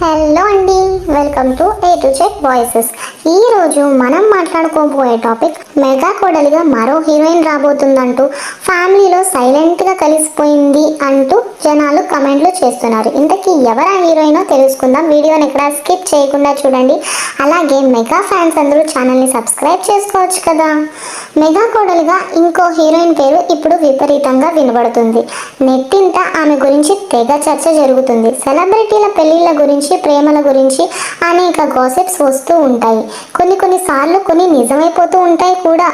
Hello అండి, welcome to A to check voices. ఈ రోజు మనం మాట్లాడుకోబోయే టాపిక్ మెగా కోడలిగా మరో హీరోయిన్ రాబోతుందంటూ ఫ్యామిలీలో సైలెంట్గా కలిసిపోయింది అంటూ జనాలు కమెంట్లు చేస్తున్నారు. ఇంతకీ ఎవరా హీరోయినో తెలుసుకుందాం. వీడియోని ఎక్కడ స్కిప్ చేయకుండా చూడండి. అలాగే మెగా ఫ్యాన్స్ అందరూ ఛానల్ని సబ్స్క్రైబ్ చేసుకోవచ్చు కదా. మెగా కోడలిగా ఇంకో హీరోయిన్ పేరు ఇప్పుడు విపరీతంగా వినబడుతుంది. నెట్టింట ఆమె గురించి తెగ చర్చ జరుగుతుంది. సెలబ్రిటీల పెళ్లిళ్ళ గురించి, ప్రేమల గురించి అనేక గాసిప్స్ వస్తూ ఉంటాయి. కొన్నిసార్లు కొన్ని నిజమైపోతూ ఉంటాయి కూడా.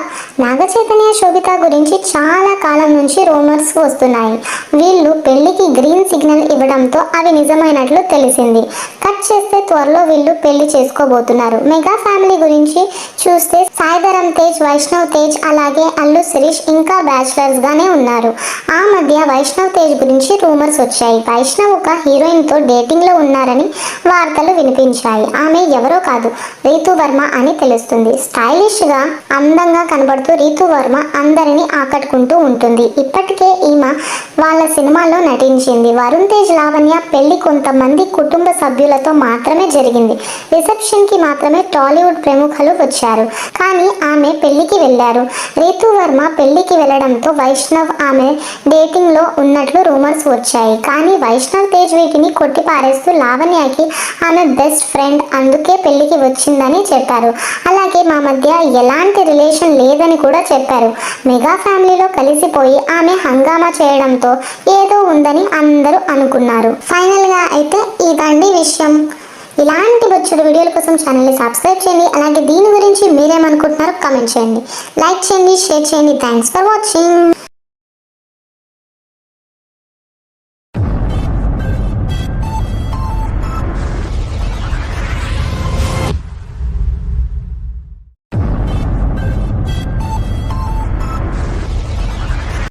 నాగ చైతన్య, శోభిత గురించి చాలా కాలం నుంచి రూమర్స్ వస్తున్నాయి. వీళ్ళు పెళ్లికి గ్రీన్ సిగ్నల్ ఇవ్వడంతో అవి నిజమైనట్లు తెలిసింది. కట్ చేస్తే త్వరలో వీళ్ళు పెళ్లి చేసుకోబోతున్నారు. మెగా ఫ్యామిలీ గురించి చూస్తే సాయిధరం తేజ్, వైష్ణవ్ తేజ్, అలాగే అల్లు శిరీష్ ఇంకా బ్యాచిలర్స్ గానే ఉన్నారు. ఆ మధ్య వైష్ణవ్ తేజ్ గురించి రూమర్స్ వచ్చాయి. వైష్ణవ్ ఒక హీరోయిన్ తో డేటింగ్ లో ఉన్నారని వార్తలు వినిపించాయి. ఆమె ఎవరో కాదు, రీతు వర్మ అని తెలుస్తుంది. స్టైలిష్ గా, అందంగా కనబడుతూ రీతు వర్మ అందరినీ ఆకట్టుకుంటూ ఉంటుంది. ఇప్పటికే ఈమె వాళ్ళ సినిమాల్లో నటించింది. వరుణ్ తేజ్, లావణ్య పెళ్లి కొంతమంది కుటుంబ సభ్యులతో మాత్రమే జరిగింది. రిసెప్షన్ కి మాత్రమే టాలీవుడ్ ప్రముఖులు వచ్చారు. కానీ ఆమె పెళ్లికి వెళ్లారు. రీతు వర్మ పెళ్లికి వెళ్లడంతో వైష్ణవ్ ఆమె డేటింగ్ లో ఉన్నట్లు రూమర్స్ వచ్చాయి. కానీ వైష్ణవ్ తేజ్ వీటిని కొట్టి పారేస్తూ లావణ్యకి ఆమె బెస్ట్ ఫ్రెండ్, అందుకే పెళ్లికి వచ్చిందని చెప్పారు. అలాగే మా మధ్య ఎలాంటి రిలేషన్ లేదని కూడా చెప్పారు. మెగా ఫ్యామిలీలో కలిసిపోయి ఆమె హంగామా చేయడంతో ఏదో ఉందని అందరూ అనుకున్నారు. ఫైనల్ గా అయితే ఇదండి విషయం. ఇలాంటి బొచ్చుడు వీడియోల కోసం ఛానల్ని సబ్స్క్రైబ్ చేయండి. అలాగే దీని గురించి మీరేమనుకుంటున్నారో కామెంట్ చేయండి, లైక్ చేయండి, షేర్ చేయండి. Thanks for watching.